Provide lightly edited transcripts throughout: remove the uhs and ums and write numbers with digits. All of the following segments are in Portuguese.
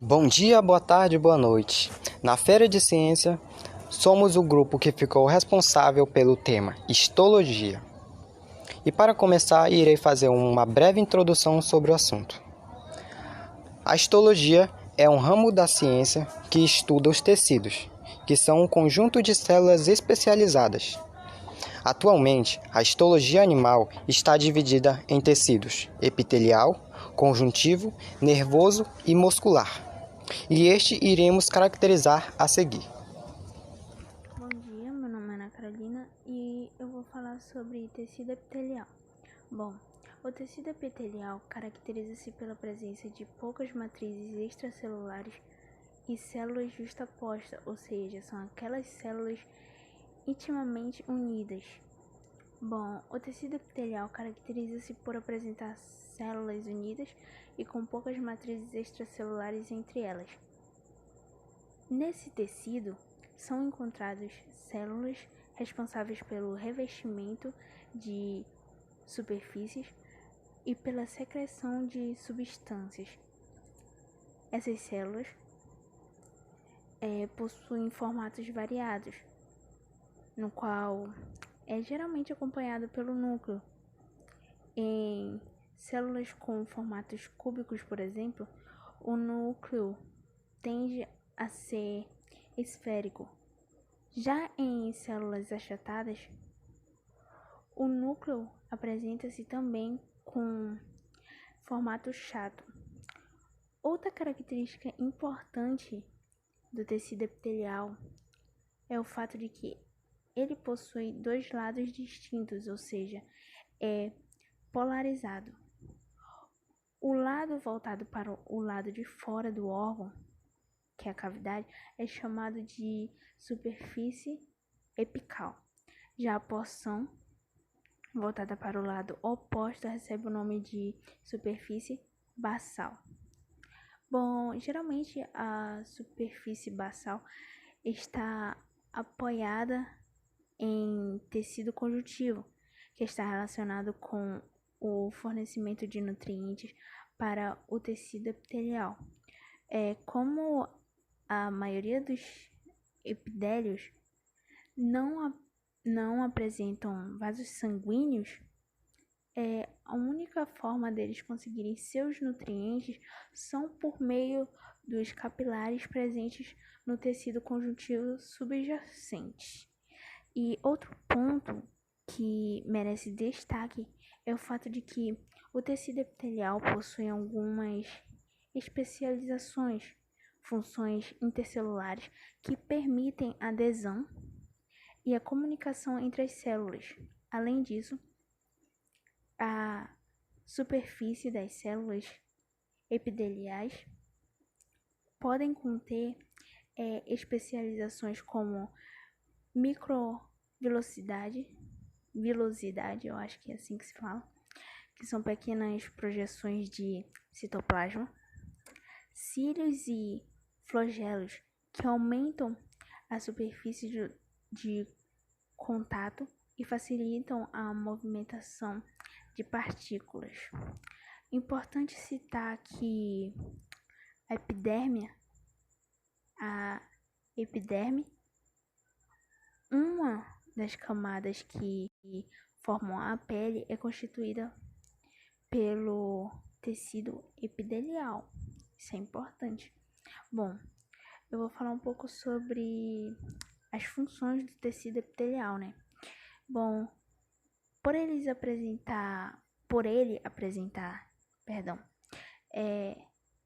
Bom dia, boa tarde, boa noite. Na Feira de Ciência, somos o grupo que ficou responsável pelo tema Histologia. E para começar, irei fazer uma breve introdução sobre o assunto. A histologia é um ramo da ciência que estuda os tecidos, que são um conjunto de células especializadas. Atualmente, a histologia animal está dividida em tecidos epitelial, conjuntivo, nervoso e muscular. E este iremos caracterizar a seguir. Bom dia, meu nome é Ana Carolina e eu vou falar sobre tecido epitelial. Bom, o tecido epitelial caracteriza-se pela presença de poucas matrizes extracelulares e células justapostas, ou seja, são aquelas células intimamente unidas. Bom, o tecido epitelial caracteriza-se por apresentar células unidas e com poucas matrizes extracelulares entre elas. Nesse tecido são encontradas células responsáveis pelo revestimento de superfícies e pela secreção de substâncias. Essas células possuem formatos variados, no qual é geralmente acompanhado pelo núcleo. Em células com formatos cúbicos, por exemplo, o núcleo tende a ser esférico. Já em células achatadas, o núcleo apresenta-se também com formato chato. Outra característica importante do tecido epitelial é o fato de que ele possui dois lados distintos, ou seja, é polarizado. O lado voltado para o lado de fora do órgão, que é a cavidade, é chamado de superfície epical. Já a porção voltada para o lado oposto recebe o nome de superfície basal. Bom, geralmente a superfície basal está apoiada em tecido conjuntivo, que está relacionado com o fornecimento de nutrientes para o tecido epitelial. Como a maioria dos epidélios não apresentam vasos sanguíneos, a única forma deles conseguirem seus nutrientes são por meio dos capilares presentes no tecido conjuntivo subjacente. E outro ponto que merece destaque é o fato de que o tecido epitelial possui algumas especializações, funções intercelulares que permitem a adesão e a comunicação entre as células. Além disso, a superfície das células epiteliais podem conter especializações como microvilosidade, eu acho que é assim que se fala, que são pequenas projeções de citoplasma, cílios e flagelos, que aumentam a superfície de contato e facilitam a movimentação de partículas. Importante citar que a epiderme, uma das camadas que formam a pele, é constituída pelo tecido epitelial. Isso é importante. Bom, eu vou falar um pouco sobre as funções do tecido epitelial, né? Bom, por ele apresentar,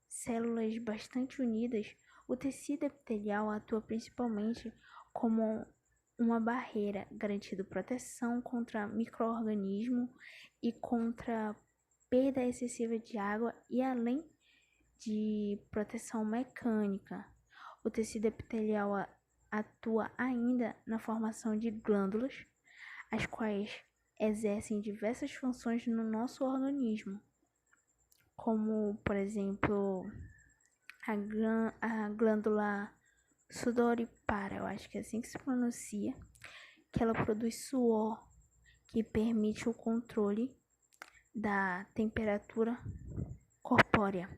células bastante unidas, o tecido epitelial atua principalmente como uma barreira, garantindo proteção contra micro-organismos e contra perda excessiva de água e além de proteção mecânica. O tecido epitelial atua ainda na formação de glândulas, as quais exercem diversas funções no nosso organismo, como, por exemplo, a glândula sudorípara, eu acho que é assim que se pronuncia, que ela produz suor, que permite o controle da temperatura corpórea.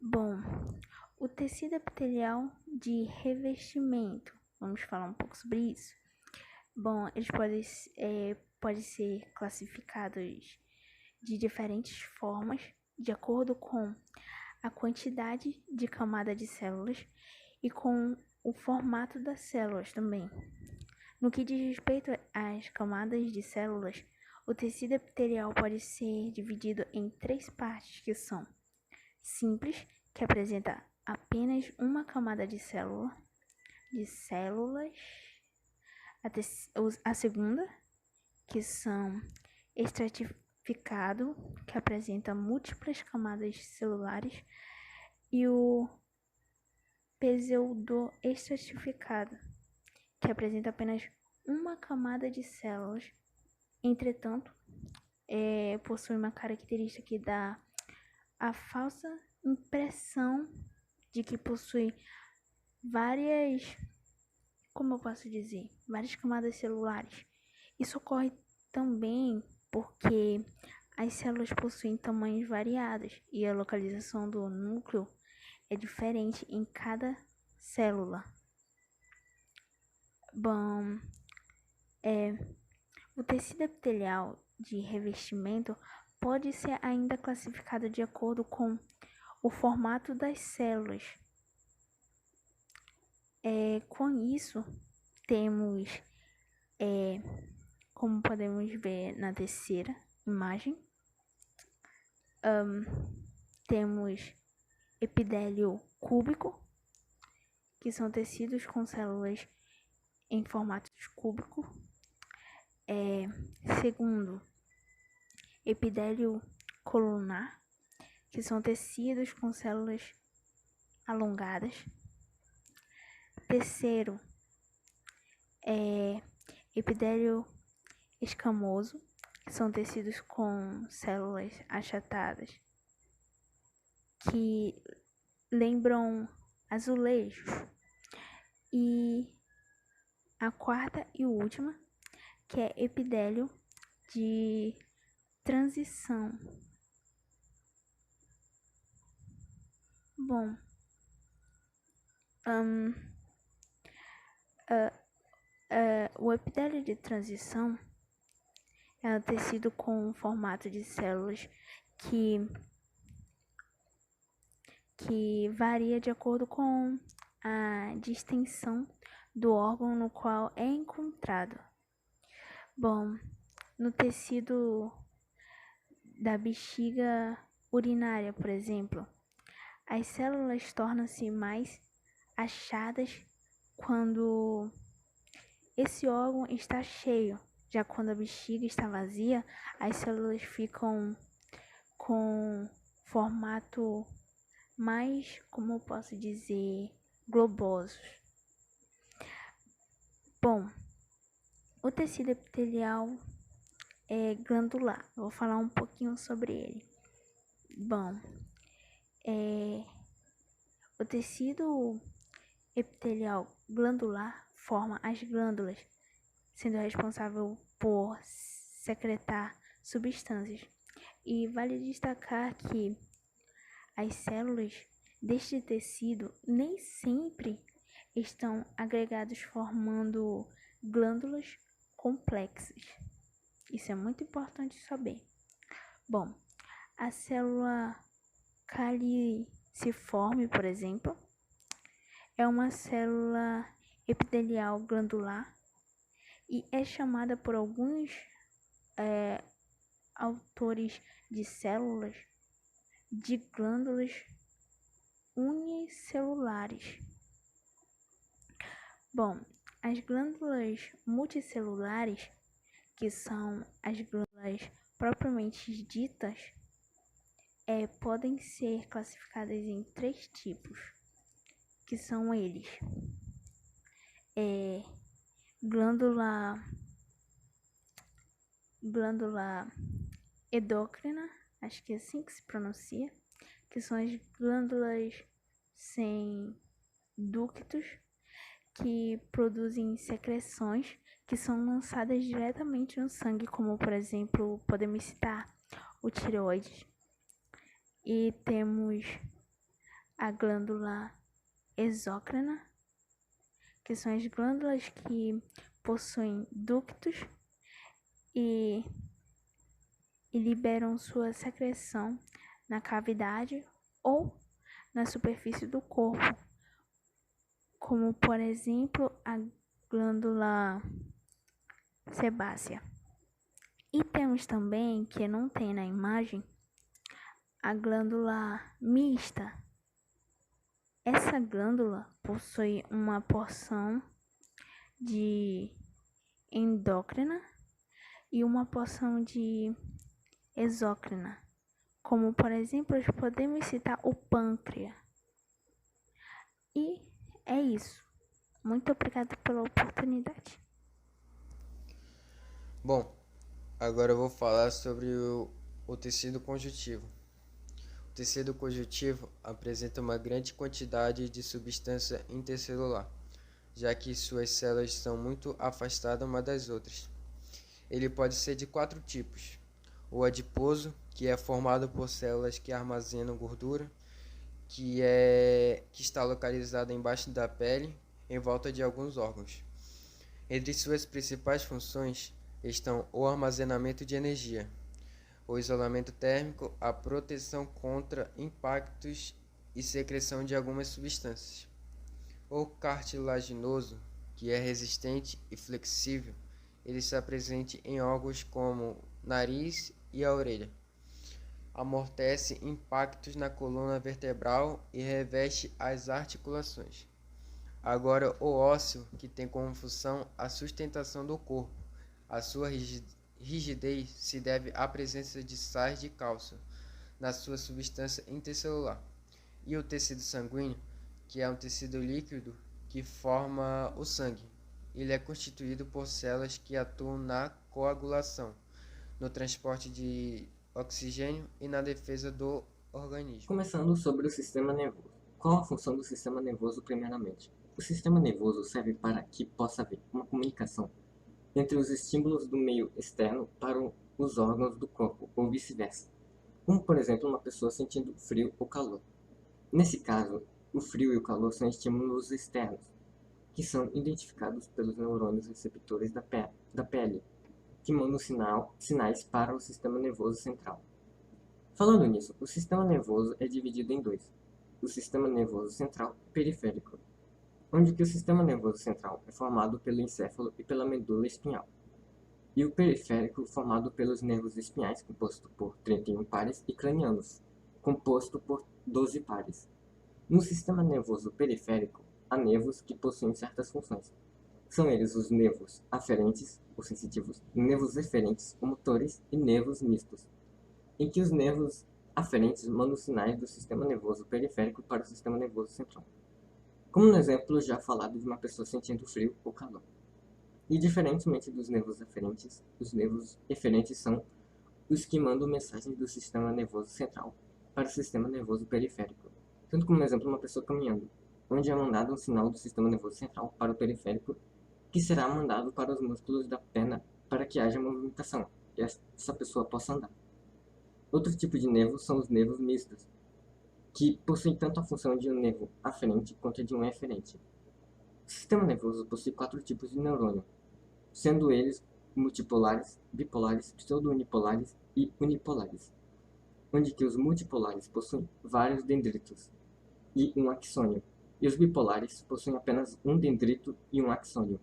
Bom, o tecido epitelial de revestimento, vamos falar um pouco sobre isso? Bom, eles podem ser classificados de diferentes formas, de acordo com a quantidade de camada de células e com o formato das células também. No que diz respeito às camadas de células, o tecido epitelial pode ser dividido em 3 partes, que são simples, que apresenta apenas uma camada de células, a segunda, que são estratificado, que apresenta múltiplas camadas celulares, e o pseudoestratificado, que apresenta apenas uma camada de células. Entretanto, possui uma característica que dá a falsa impressão de que possui várias camadas celulares. Isso ocorre também porque as células possuem tamanhos variados e a localização do núcleo é diferente em cada célula. Bom, o tecido epitelial de revestimento pode ser ainda classificado de acordo com o formato das células. Com isso, temos, como podemos ver na terceira imagem, temos epitélio cúbico, que são tecidos com células em formato cúbico. Segundo, epitélio colunar, que são tecidos com células alongadas. Terceiro, epitélio escamoso, que são tecidos com células achatadas, que lembram azulejos. E a quarta e última, que é epitélio de transição. Bom, o epitélio de transição é um tecido com formato de células que varia de acordo com a distensão do órgão no qual é encontrado. Bom, no tecido da bexiga urinária, por exemplo, as células tornam-se mais achadas quando esse órgão está cheio. Já quando a bexiga está vazia, as células ficam com formato mais, globosos. Bom, o tecido epitelial é glandular. Eu vou falar um pouquinho sobre ele. Bom, o tecido epitelial glandular forma as glândulas, sendo responsável por secretar substâncias. E vale destacar que as células deste tecido nem sempre estão agregadas formando glândulas complexas. Isso é muito importante saber. Bom, a célula caliciforme, por exemplo, é uma célula epitelial glandular e é chamada por alguns autores de células de glândulas unicelulares. Bom, as glândulas multicelulares, que são as glândulas propriamente ditas, podem ser classificadas em 3 tipos, que são eles: glândula endócrina, acho que é assim que se pronuncia, que são as glândulas sem ductos, que produzem secreções que são lançadas diretamente no sangue, como por exemplo, podemos citar o tireoide. E temos a glândula exócrina, que são as glândulas que possuem ductos e liberam sua secreção na cavidade ou na superfície do corpo, como por exemplo a glândula sebácea. E temos também, que não tem na imagem, a glândula mista. Essa glândula possui uma porção de endócrina e uma porção de exócrina, como por exemplo, podemos citar o pâncreas. E é isso. Muito obrigada pela oportunidade. Bom, agora eu vou falar sobre o tecido conjuntivo. O tecido conjuntivo apresenta uma grande quantidade de substância intercelular, já que suas células são muito afastadas umas das outras. Ele pode ser de 4 tipos: o adiposo, que é formado por células que armazenam gordura, que está localizada embaixo da pele, em volta de alguns órgãos. Entre suas principais funções estão o armazenamento de energia, o isolamento térmico, a proteção contra impactos e secreção de algumas substâncias. O cartilaginoso, que é resistente e flexível, ele está presente em órgãos como nariz e a orelha. Amortece impactos na coluna vertebral e reveste as articulações. Agora, o ósseo, que tem como função a sustentação do corpo. A sua rigidez se deve à presença de sais de cálcio na sua substância intercelular. E o tecido sanguíneo, que é um tecido líquido que forma o sangue. Ele é constituído por células que atuam na coagulação, no transporte de oxigênio e na defesa do organismo. Começando sobre o sistema nervoso. Qual a função do sistema nervoso primeiramente? O sistema nervoso serve para que possa haver uma comunicação entre os estímulos do meio externo para os órgãos do corpo, ou vice-versa, como por exemplo uma pessoa sentindo frio ou calor. Nesse caso, o frio e o calor são estímulos externos, que são identificados pelos neurônios receptores da pele, que mandam sinais para o sistema nervoso central. Falando nisso, o sistema nervoso é dividido em dois: o sistema nervoso central e periférico, onde que o sistema nervoso central é formado pelo encéfalo e pela medula espinhal, e o periférico formado pelos nervos espinhais, composto por 31 pares, e cranianos, composto por 12 pares. No sistema nervoso periférico, há nervos que possuem certas funções. São eles os nervos aferentes, ou sensitivos, nervos eferentes, ou motores, e nervos mistos, em que os nervos aferentes mandam sinais do sistema nervoso periférico para o sistema nervoso central, como no exemplo já falado de uma pessoa sentindo frio ou calor. E diferentemente dos nervos aferentes, os nervos eferentes são os que mandam mensagens do sistema nervoso central para o sistema nervoso periférico, tanto como no exemplo uma pessoa caminhando, onde é mandado um sinal do sistema nervoso central para o periférico, que será mandado para os músculos da perna para que haja movimentação e essa pessoa possa andar. Outro tipo de nervos são os nervos mistos, que possuem tanto a função de um nervo aferente quanto a de um eferente. O sistema nervoso possui 4 tipos de neurônio, sendo eles multipolares, bipolares, pseudo-unipolares e unipolares, onde que os multipolares possuem vários dendritos e um axônio, e os bipolares possuem apenas um dendrito e um axônio.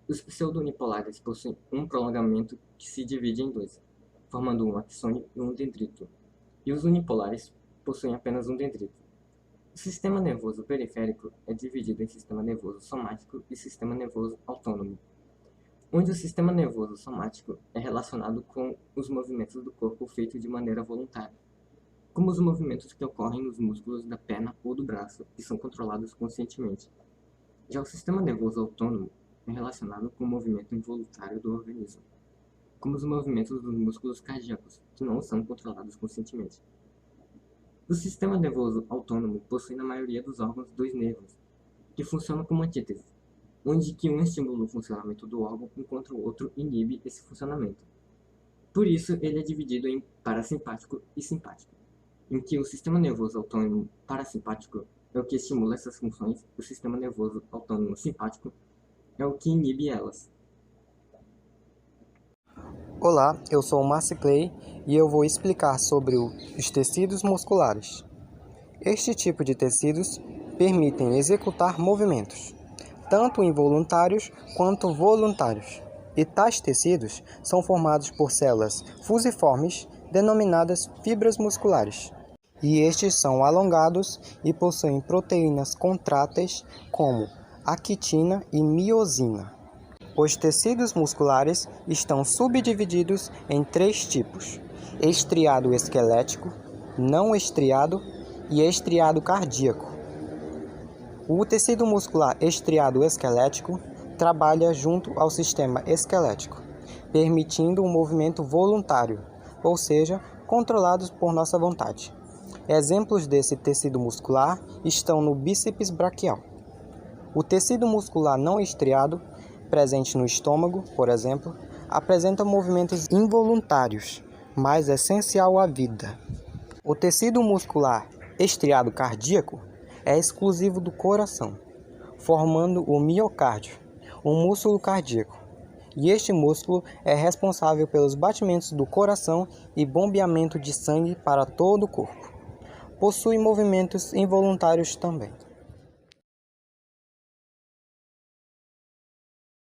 Os pseudo-unipolares possuem um prolongamento que se divide em dois, formando um axônio e um dendrito, e os unipolares possuem apenas um dendrito. O sistema nervoso periférico é dividido em sistema nervoso somático e sistema nervoso autônomo, onde o sistema nervoso somático é relacionado com os movimentos do corpo feitos de maneira voluntária, como os movimentos que ocorrem nos músculos da perna ou do braço, que são controlados conscientemente. Já o sistema nervoso autônomo é relacionado com o movimento involuntário do organismo, como os movimentos dos músculos cardíacos, que não são controlados conscientemente. O sistema nervoso autônomo possui na maioria dos órgãos dois nervos, que funcionam como antítese, onde que um estimula o funcionamento do órgão enquanto o outro inibe esse funcionamento. Por isso, ele é dividido em parasimpático e simpático. em que o sistema nervoso autônomo parasimpático é o que estimula essas funções, o sistema nervoso autônomo simpático é o que inibe elas. Olá, eu sou o Marci Clay e eu vou explicar sobre os tecidos musculares. Este tipo de tecidos permitem executar movimentos, tanto involuntários quanto voluntários. E tais tecidos são formados por células fusiformes, denominadas fibras musculares. E estes são alongados e possuem proteínas contráteis como actina e miosina. Os tecidos musculares estão subdivididos em 3 tipos: estriado esquelético, não estriado e estriado cardíaco. O tecido muscular estriado esquelético trabalha junto ao sistema esquelético, permitindo um movimento voluntário, ou seja, controlados por nossa vontade. Exemplos desse tecido muscular estão no bíceps braquial. O tecido muscular não estriado, presente no estômago, por exemplo, apresenta movimentos involuntários, mas essencial à vida. O tecido muscular estriado cardíaco é exclusivo do coração, formando o miocárdio, um músculo cardíaco. E este músculo é responsável pelos batimentos do coração e bombeamento de sangue para todo o corpo. Possui movimentos involuntários também.